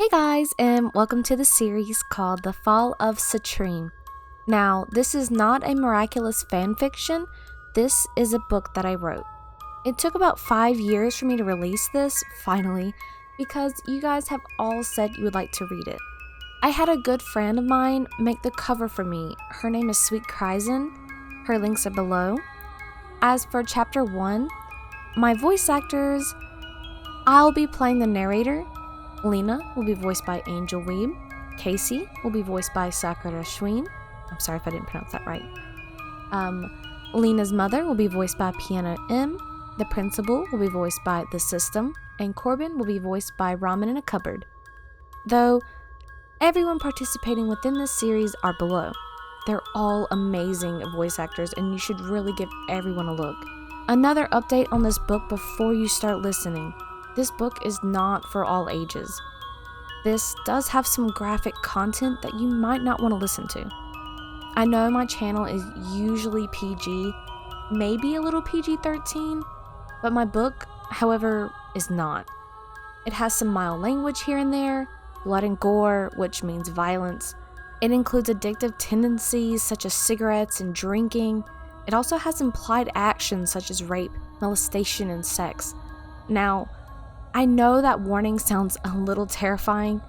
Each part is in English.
Hey guys, and welcome to the series called The Fall of Citrine. Now, this is not a miraculous fanfiction, this is a book that I wrote. It took about 5 years for me to release this, finally, because you guys have all said you would like to read it. I had a good friend of mine make the cover for me. Her name is SweetKryzaan. Her links are below. As for chapter 1, my voice actors, I'll be playing the narrator. Lena will be voiced by Angel Weeb. Kacy will be voiced by SakuraSchwein. I'm sorry if I didn't pronounce that right. Lena's mother will be voiced by Piano M. The principal will be voiced by The System. And Corbin will be voiced by Ramen in a Cupboard. Though, everyone participating within this series are below. They're all amazing voice actors and you should really give everyone a look. Another update on this book before you start listening. This book is not for all ages. This does have some graphic content that you might not want to listen to. I know my channel is usually PG, maybe a little PG-13, but my book, however, is not. It has some mild language here and there, blood and gore, which means violence. It includes addictive tendencies such as cigarettes and drinking. It also has implied actions such as rape, molestation, and sex. Now, I know that warning sounds a little terrifying,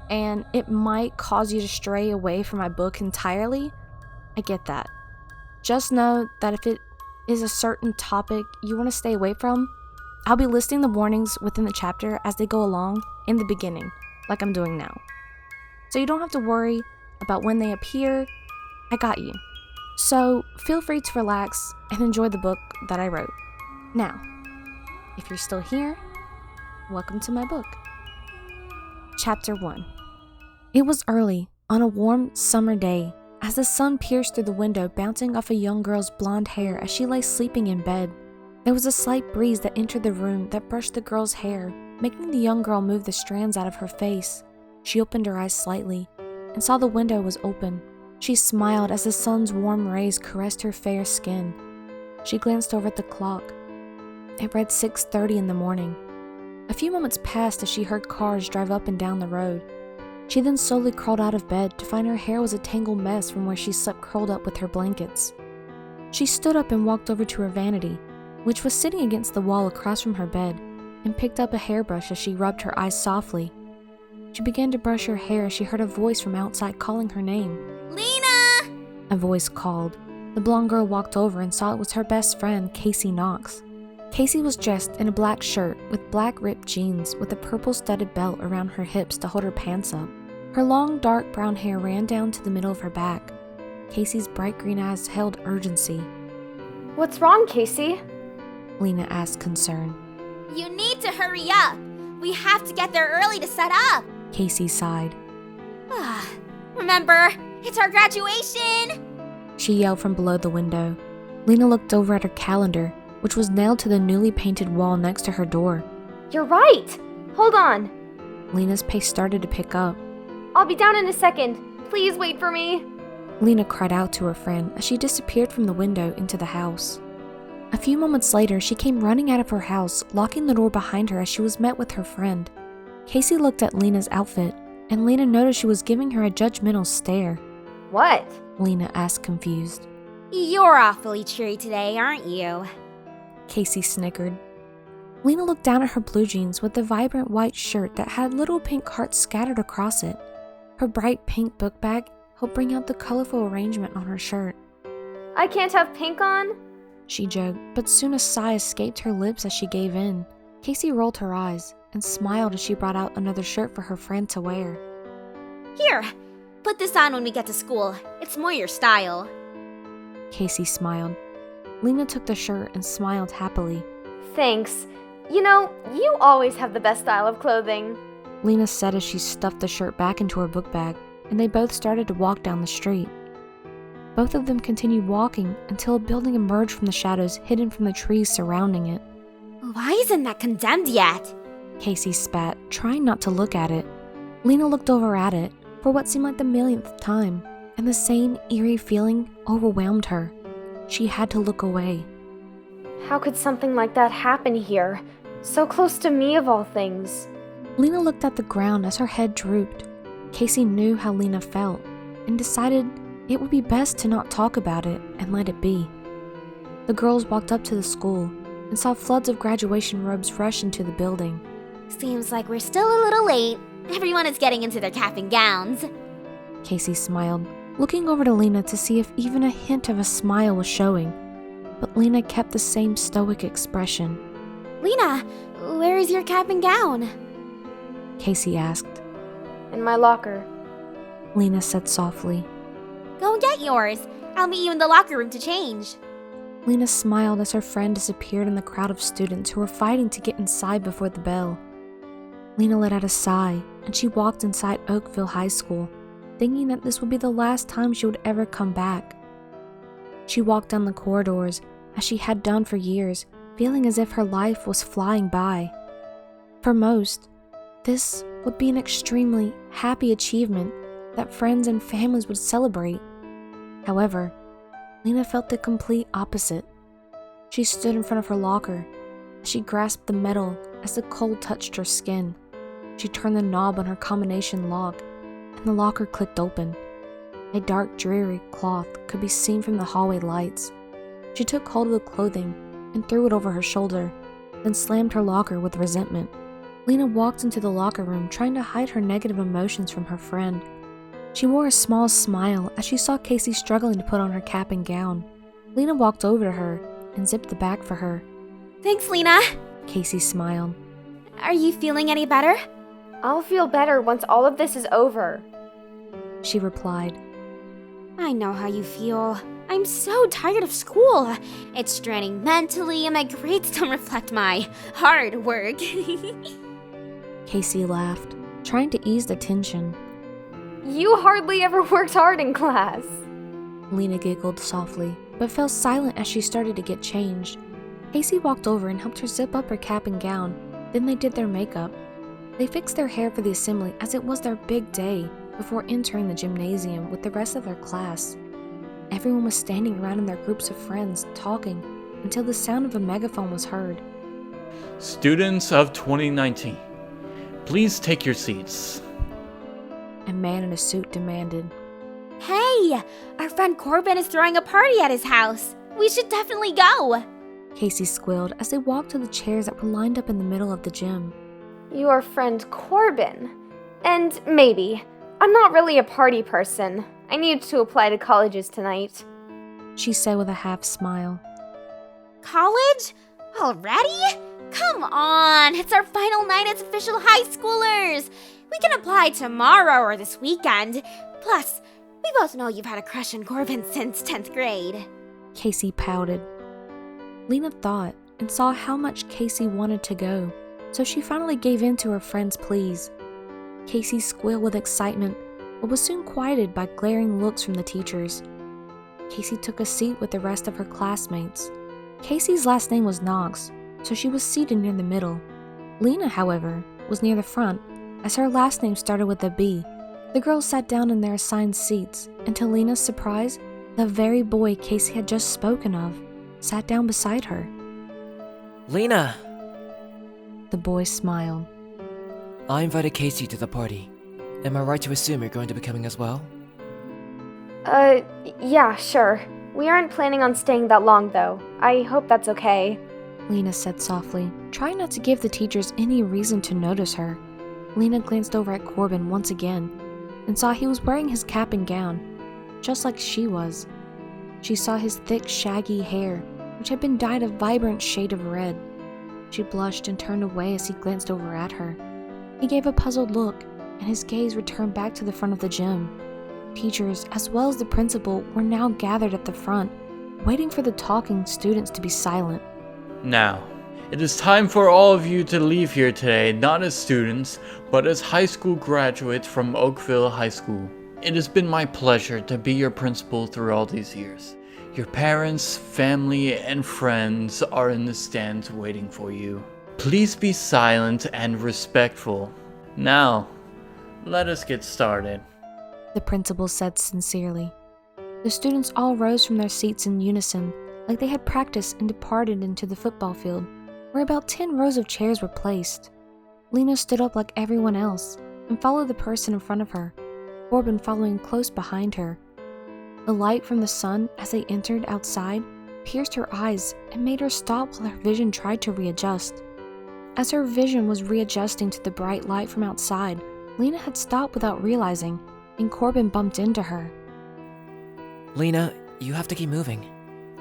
and it might cause you to stray away from my book entirely. I get that. Just know that if it is a certain topic you want to stay away from, I'll be listing the warnings within the chapter as they go along in the beginning, like I'm doing now. So you don't have to worry about when they appear. I got you. So feel free to relax and enjoy the book that I wrote. Now, if you're still here, welcome to my book. Chapter 1. It was early, on a warm summer day, as the sun pierced through the window, bouncing off a young girl's blonde hair as she lay sleeping in bed. There was a slight breeze that entered the room that brushed the girl's hair, making the young girl move the strands out of her face. She opened her eyes slightly, and saw the window was open. She smiled as the sun's warm rays caressed her fair skin. She glanced over at the clock. It read 6:30 in the morning. A few moments passed as she heard cars drive up and down the road. She then slowly crawled out of bed to find her hair was a tangled mess from where she slept curled up with her blankets. She stood up and walked over to her vanity, which was sitting against the wall across from her bed, and picked up a hairbrush as she rubbed her eyes softly. She began to brush her hair as she heard a voice from outside calling her name. Lena! A voice called. The blonde girl walked over and saw it was her best friend, Kacy Knox. Kacy was dressed in a black shirt with black ripped jeans with a purple studded belt around her hips to hold her pants up. Her long, dark brown hair ran down to the middle of her back. Kacy's bright green eyes held urgency. What's wrong, Kacy? Lena asked, concerned. You need to hurry up. We have to get there early to set up. Kacy sighed. Remember, it's our graduation. She yelled from below the window. Lena looked over at her calendar, which was nailed to the newly painted wall next to her door. You're right! Hold on. Lena's pace started to pick up. I'll be down in a second. Please wait for me. Lena cried out to her friend as she disappeared from the window into the house. A few moments later, she came running out of her house, locking the door behind her as she was met with her friend. Kacy looked at Lena's outfit, and Lena noticed she was giving her a judgmental stare. What? Lena asked, confused. You're awfully cheery today, aren't you? Kacy snickered. Lena looked down at her blue jeans with the vibrant white shirt that had little pink hearts scattered across it. Her bright pink book bag helped bring out the colorful arrangement on her shirt. I can't have pink on? She joked, but soon a sigh escaped her lips as she gave in. Kacy rolled her eyes and smiled as she brought out another shirt for her friend to wear. Here, put this on when we get to school. It's more your style. Kacy smiled. Lena took the shirt and smiled happily. Thanks. You know, you always have the best style of clothing. Lena said as she stuffed the shirt back into her book bag, and they both started to walk down the street. Both of them continued walking until a building emerged from the shadows hidden from the trees surrounding it. Why isn't that condemned yet? Kacy spat, trying not to look at it. Lena looked over at it for what seemed like the millionth time, and the same eerie feeling overwhelmed her. She had to look away. How could something like that happen here? So close to me of all things. Lena looked at the ground as her head drooped. Kacy knew how Lena felt and decided it would be best to not talk about it and let it be. The girls walked up to the school and saw floods of graduation robes rush into the building. Seems like we're still a little late. Everyone is getting into their cap and gowns. Kacy smiled, looking over to Lena to see if even a hint of a smile was showing. But Lena kept the same stoic expression. Lena, where is your cap and gown? Kacy asked. In my locker. Lena said softly. Go get yours. I'll meet you in the locker room to change. Lena smiled as her friend disappeared in the crowd of students who were fighting to get inside before the bell. Lena let out a sigh, and she walked inside Oakville High School, thinking that this would be the last time she would ever come back. She walked down the corridors, as she had done for years, feeling as if her life was flying by. For most, this would be an extremely happy achievement that friends and families would celebrate. However, Lena felt the complete opposite. She stood in front of her locker. She grasped the metal as the cold touched her skin. She turned the knob on her combination lock, and the locker clicked open. A dark, dreary cloth could be seen from the hallway lights. She took hold of the clothing and threw it over her shoulder, then slammed her locker with resentment. Lena walked into the locker room trying to hide her negative emotions from her friend. She wore a small smile as she saw Kacy struggling to put on her cap and gown. Lena walked over to her and zipped the bag for her. Thanks, Lena. Kacy smiled. Are you feeling any better? I'll feel better once all of this is over. She replied. I know how you feel. I'm so tired of school. It's draining mentally and my grades don't reflect my hard work. Kacy laughed, trying to ease the tension. You hardly ever worked hard in class. Lena giggled softly, but fell silent as she started to get changed. Kacy walked over and helped her zip up her cap and gown. Then they did their makeup. They fixed their hair for the assembly as it was their big day before entering the gymnasium with the rest of their class. Everyone was standing around in their groups of friends, talking, until the sound of a megaphone was heard. Students of 2019, please take your seats. A man in a suit demanded. Hey, our friend Corbin is throwing a party at his house. We should definitely go. Kacy squealed as they walked to the chairs that were lined up in the middle of the gym. Your friend Corbin. And maybe. I'm not really a party person. I need to apply to colleges tonight. She said with a half smile. College? Already? Come on, it's our final night as official high schoolers. We can apply tomorrow or this weekend. Plus, we both know you've had a crush on Corbin since 10th grade. Kacy pouted. Lena thought and saw how much Kacy wanted to go, so she finally gave in to her friend's pleas. Kacy squealed with excitement, but was soon quieted by glaring looks from the teachers. Kacy took a seat with the rest of her classmates. Kacy's last name was Knox, so she was seated near the middle. Lena, however, was near the front, as her last name started with a B. The girls sat down in their assigned seats, and to Lena's surprise, the very boy Kacy had just spoken of sat down beside her. Lena! The boy smiled. I invited Kacy to the party. Am I right to assume you're going to be coming as well? Yeah, sure. We aren't planning on staying that long, though. I hope that's okay. Lena said softly, trying not to give the teachers any reason to notice her. Lena glanced over at Corbin once again and saw he was wearing his cap and gown, just like she was. She saw his thick, shaggy hair, which had been dyed a vibrant shade of red. She blushed and turned away as he glanced over at her. He gave a puzzled look, and his gaze returned back to the front of the gym. Teachers, as well as the principal, were now gathered at the front, waiting for the talking students to be silent. Now, it is time for all of you to leave here today, not as students, but as high school graduates from Oakville High School. It has been my pleasure to be your principal through all these years. Your parents, family, and friends are in the stands waiting for you. Please be silent and respectful. Now, let us get started. The principal said sincerely. The students all rose from their seats in unison, like they had practiced and departed into the football field, where about 10 rows of chairs were placed. Lena stood up like everyone else and followed the person in front of her, Corbin following close behind her. The light from the sun as they entered outside pierced her eyes and made her stop while her vision tried to readjust. As her vision was readjusting to the bright light from outside, Lena had stopped without realizing, and Corbin bumped into her. Lena, you have to keep moving.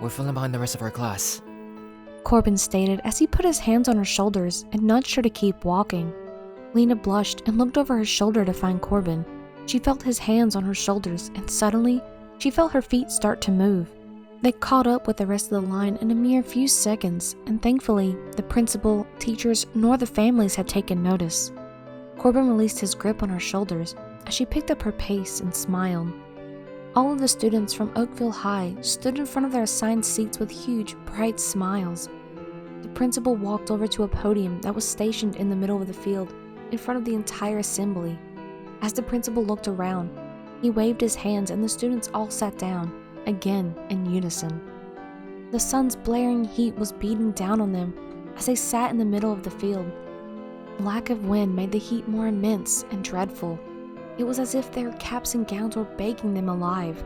We're falling behind the rest of our class. Corbin stated as he put his hands on her shoulders and nudged her to keep walking. Lena blushed and looked over her shoulder to find Corbin. She felt his hands on her shoulders, and suddenly, she felt her feet start to move. They caught up with the rest of the line in a mere few seconds, and thankfully, the principal, teachers, nor the families had taken notice. Corbin released his grip on her shoulders as she picked up her pace and smiled. All of the students from Oakville High stood in front of their assigned seats with huge, bright smiles. The principal walked over to a podium that was stationed in the middle of the field, in front of the entire assembly. As the principal looked around, he waved his hands and the students all sat down, again in unison. The sun's blaring heat was beating down on them as they sat in the middle of the field. The lack of wind made the heat more immense and dreadful. It was as if their caps and gowns were baking them alive.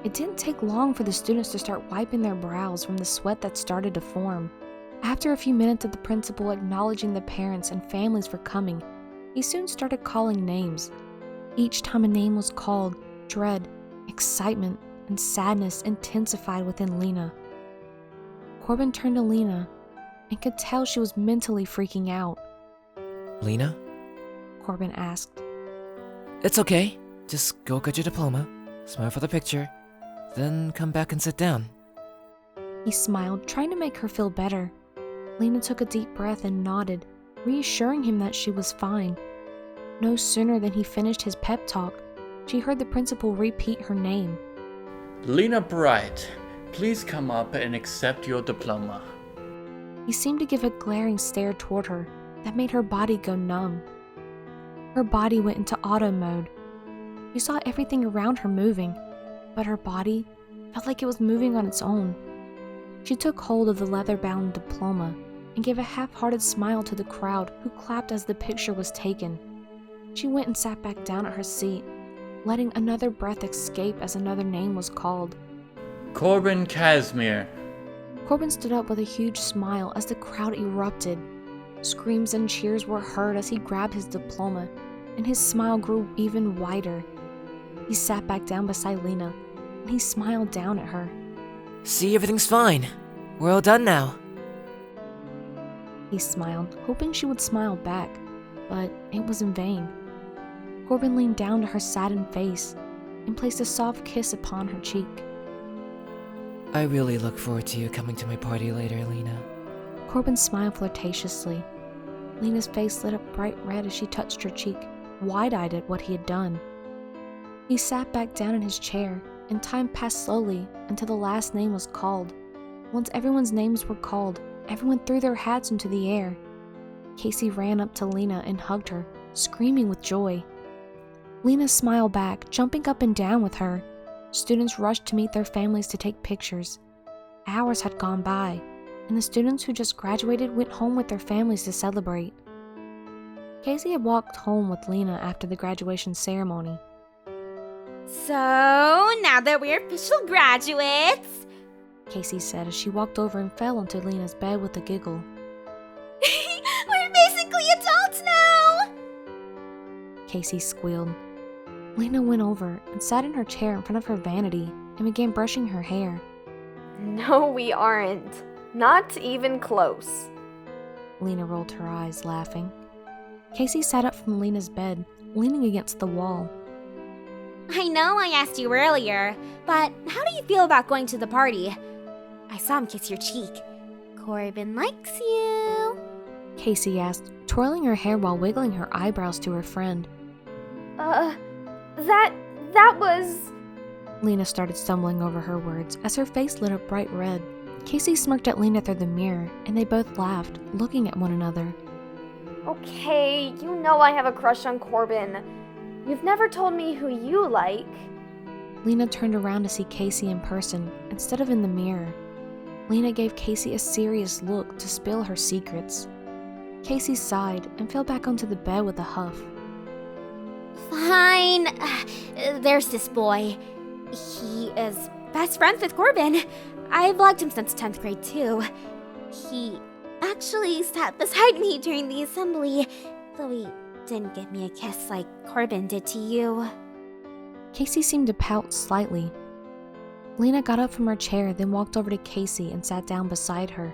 It didn't take long for the students to start wiping their brows from the sweat that started to form. After a few minutes of the principal acknowledging the parents and families for coming, he soon started calling names. Each time a name was called, dread, excitement, and sadness intensified within Lena. Corbin turned to Lena and could tell she was mentally freaking out. Lena? Corbin asked. It's okay. Just go get your diploma, smile for the picture, then come back and sit down. He smiled, trying to make her feel better. Lena took a deep breath and nodded, reassuring him that she was fine. No sooner than he finished his pep talk, she heard the principal repeat her name. Lena Bright, please come up and accept your diploma. He seemed to give a glaring stare toward her that made her body go numb. Her body went into auto mode. She saw everything around her moving, but her body felt like it was moving on its own. She took hold of the leather-bound diploma and gave a half-hearted smile to the crowd who clapped as the picture was taken. She went and sat back down at her seat, letting another breath escape as another name was called. Corbin Casimir. Corbin stood up with a huge smile as the crowd erupted. Screams and cheers were heard as he grabbed his diploma, and his smile grew even wider. He sat back down beside Lena, and he smiled down at her. See, everything's fine. We're all done now. He smiled, hoping she would smile back, but it was in vain. Corbin leaned down to her saddened face and placed a soft kiss upon her cheek. I really look forward to you coming to my party later, Lena. Corbin smiled flirtatiously. Lena's face lit up bright red as she touched her cheek, wide-eyed at what he had done. He sat back down in his chair, and time passed slowly until the last name was called. Once everyone's names were called, everyone threw their hats into the air. Kacy ran up to Lena and hugged her, screaming with joy. Lena smiled back, jumping up and down with her. Students rushed to meet their families to take pictures. Hours had gone by, and the students who just graduated went home with their families to celebrate. Kacy had walked home with Lena after the graduation ceremony. So, now that we're official graduates, Kacy said as she walked over and fell onto Lena's bed with a giggle. we're basically adults now! Kacy squealed. Lena went over and sat in her chair in front of her vanity and began brushing her hair. No, we aren't. Not even close. Lena rolled her eyes, laughing. Kacy sat up from Lena's bed, leaning against the wall. I know I asked you earlier, but how do you feel about going to the party? I saw him kiss your cheek. Corbin likes you. Kacy asked, twirling her hair while wiggling her eyebrows to her friend. That was... Lena started stumbling over her words as her face lit up bright red. Kacy smirked at Lena through the mirror, and they both laughed, looking at one another. Okay, you know I have a crush on Corbin. You've never told me who you like. Lena turned around to see Kacy in person, instead of in the mirror. Lena gave Kacy a serious look to spill her secrets. Kacy sighed and fell back onto the bed with a huff. Fine. There's this boy. He is best friends with Corbin. I've liked him since 10th grade, too. He actually sat beside me during the assembly, though he didn't give me a kiss like Corbin did to you. Kacy seemed to pout slightly. Lena got up from her chair, then walked over to Kacy and sat down beside her.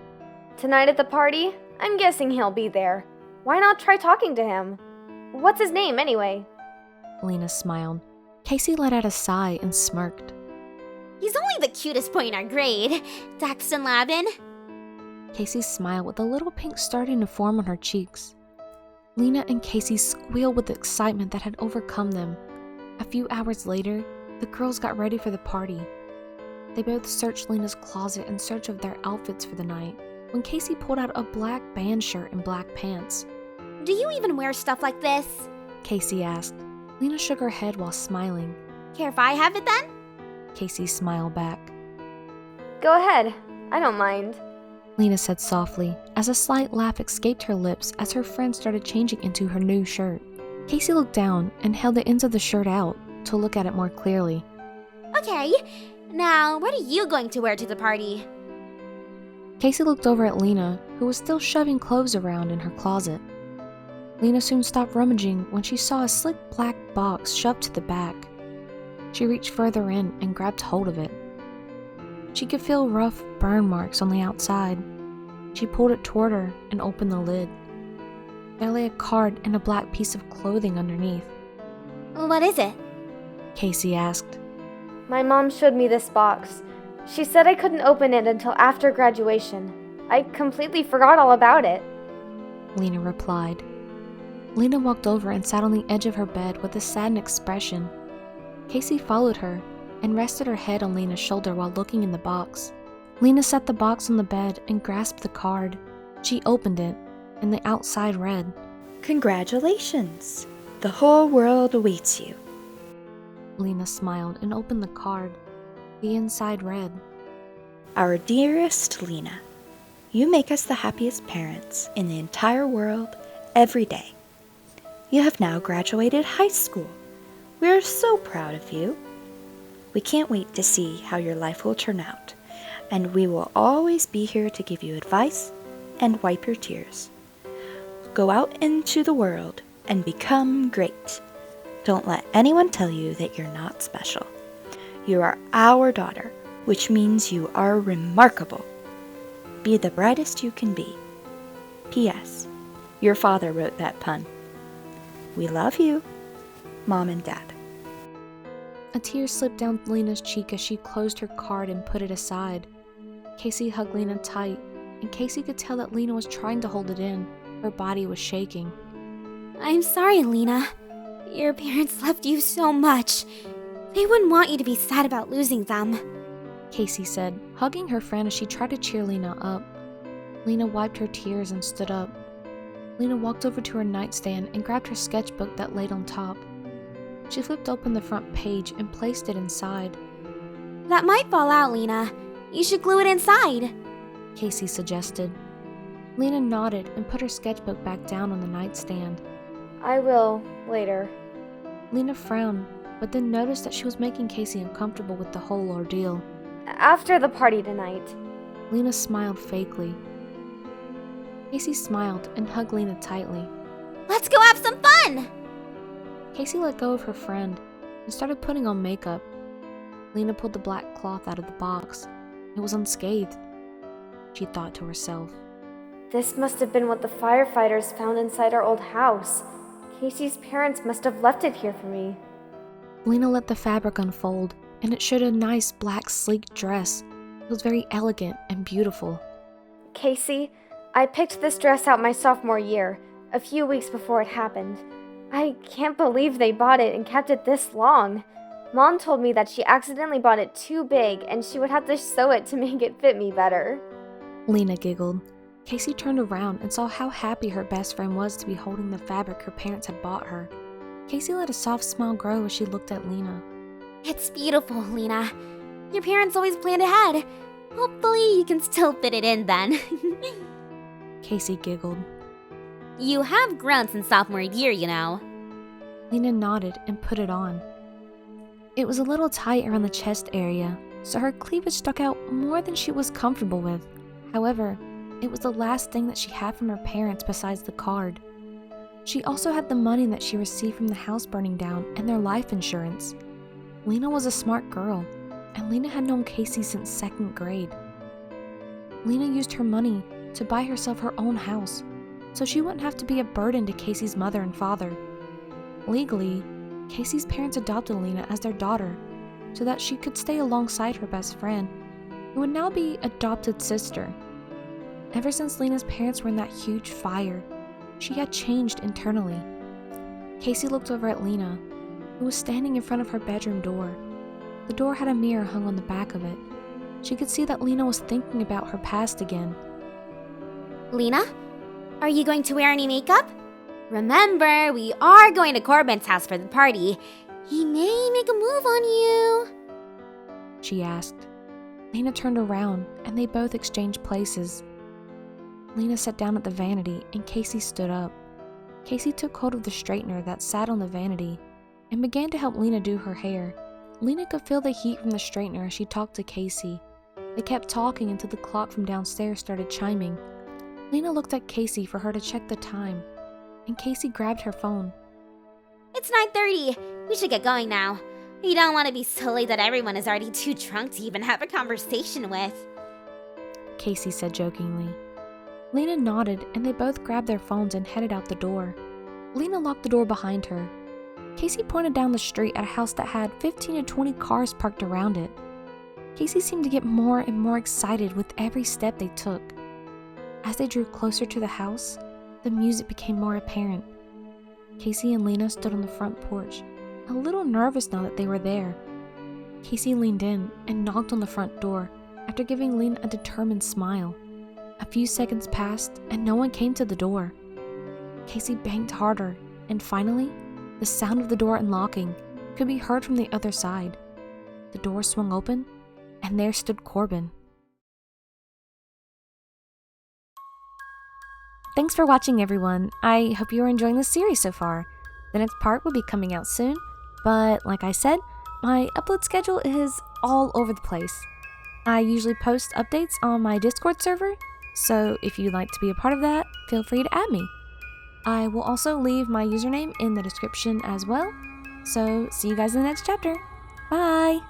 Tonight at the party? I'm guessing he'll be there. Why not try talking to him? What's his name, anyway? Lena smiled. Kacy let out a sigh and smirked. He's only the cutest boy in our grade. Daxton Lavin. Kacy smiled with a little pink starting to form on her cheeks. Lena and Kacy squealed with excitement that had overcome them. A few hours later, the girls got ready for the party. They both searched Lena's closet in search of their outfits for the night, when Kacy pulled out a black band shirt and black pants. Do you even wear stuff like this? Kacy asked. Lena shook her head while smiling. Care if I have it then? Kacy smiled back. Go ahead. I don't mind. Lena said softly, as a slight laugh escaped her lips as her friend started changing into her new shirt. Kacy looked down and held the ends of the shirt out to look at it more clearly. Okay, now what are you going to wear to the party? Kacy looked over at Lena, who was still shoving clothes around in her closet. Lena soon stopped rummaging when she saw a slick black box shoved to the back. She reached further in and grabbed hold of it. She could feel rough burn marks on the outside. She pulled it toward her and opened the lid. There lay a card and a black piece of clothing underneath. What is it? Kacy asked. My mom showed me this box. She said I couldn't open it until after graduation. I completely forgot all about it. Lena replied. Lena walked over and sat on the edge of her bed with a saddened expression. Kacy followed her and rested her head on Lena's shoulder while looking in the box. Lena set the box on the bed and grasped the card. She opened it, and the outside read, Congratulations! The whole world awaits you. Lena smiled and opened the card. The inside read, Our dearest Lena, you make us the happiest parents in the entire world every day. You have now graduated high school. We are so proud of you. We can't wait to see how your life will turn out, and we will always be here to give you advice and wipe your tears. Go out into the world and become great. Don't let anyone tell you that you're not special. You are our daughter, which means you are remarkable. Be the brightest you can be. P.S. Your father wrote that pun. We love you, Mom and Dad. A tear slipped down Lena's cheek as she closed her card and put it aside. Kacy hugged Lena tight, and Kacy could tell that Lena was trying to hold it in. Her body was shaking. I'm sorry, Lena. Your parents loved you so much. They wouldn't want you to be sad about losing them. Kacy said, hugging her friend as she tried to cheer Lena up. Lena wiped her tears and stood up. Lena walked over to her nightstand and grabbed her sketchbook that laid on top. She flipped open the front page and placed it inside. That might fall out, Lena. You should glue it inside. Kacy suggested. Lena nodded and put her sketchbook back down on the nightstand. I will, later. Lena frowned, but then noticed that she was making Kacy uncomfortable with the whole ordeal. After the party tonight. Lena smiled fakely. Kacy smiled and hugged Lena tightly. Let's go have some fun! Kacy let go of her friend and started putting on makeup. Lena pulled the black cloth out of the box. It was unscathed, she thought to herself. This must have been what the firefighters found inside our old house. Kacy's parents must have left it here for me. Lena let the fabric unfold, and it showed a nice black sleek dress. It was very elegant and beautiful. Kacy, I picked this dress out my sophomore year, a few weeks before it happened. I can't believe they bought it and kept it this long. Mom told me that she accidentally bought it too big and she would have to sew it to make it fit me better. Lena giggled. Kacy turned around and saw how happy her best friend was to be holding the fabric her parents had bought her. Kacy let a soft smile grow as she looked at Lena. It's beautiful, Lena. Your parents always planned ahead. Hopefully you can still fit it in then. Kacy giggled. You have grown since sophomore year, you know. Lena nodded and put it on. It was a little tight around the chest area, so her cleavage stuck out more than she was comfortable with. However, it was the last thing that she had from her parents besides the card. She also had the money that she received from the house burning down and their life insurance. Lena was a smart girl, and Lena had known Kacy since 2nd grade. Lena used her money to buy herself her own house, so she wouldn't have to be a burden to Kacy's mother and father. Legally, Kacy's parents adopted Lena as their daughter, so that she could stay alongside her best friend, who would now be adopted sister. Ever since Lena's parents were in that huge fire, she had changed internally. Kacy looked over at Lena, who was standing in front of her bedroom door. The door had a mirror hung on the back of it. She could see that Lena was thinking about her past again. Lena, are you going to wear any makeup? Remember, we are going to Corbin's house for the party. He may make a move on you, she asked. Lena turned around, and they both exchanged places. Lena sat down at the vanity, and Kacy stood up. Kacy took hold of the straightener that sat on the vanity and began to help Lena do her hair. Lena could feel the heat from the straightener as she talked to Kacy. They kept talking until the clock from downstairs started chiming. Lena looked at Kacy for her to check the time, and Kacy grabbed her phone. It's 9:30. We should get going now. You don't want to be so late that everyone is already too drunk to even have a conversation with, Kacy said jokingly. Lena nodded, and they both grabbed their phones and headed out the door. Lena locked the door behind her. Kacy pointed down the street at a house that had 15 to 20 cars parked around it. Kacy seemed to get more and more excited with every step they took. As they drew closer to the house, the music became more apparent. Kacy and Lena stood on the front porch, a little nervous now that they were there. Kacy leaned in and knocked on the front door after giving Lena a determined smile. A few seconds passed and no one came to the door. Kacy banged harder, and finally, the sound of the door unlocking could be heard from the other side. The door swung open, and there stood Corbin. Thanks for watching, everyone. I hope you are enjoying the series so far. The next part will be coming out soon, but like I said, my upload schedule is all over the place. I usually post updates on my Discord server, so if you'd like to be a part of that, feel free to add me. I will also leave my username in the description as well, so see you guys in the next chapter. Bye!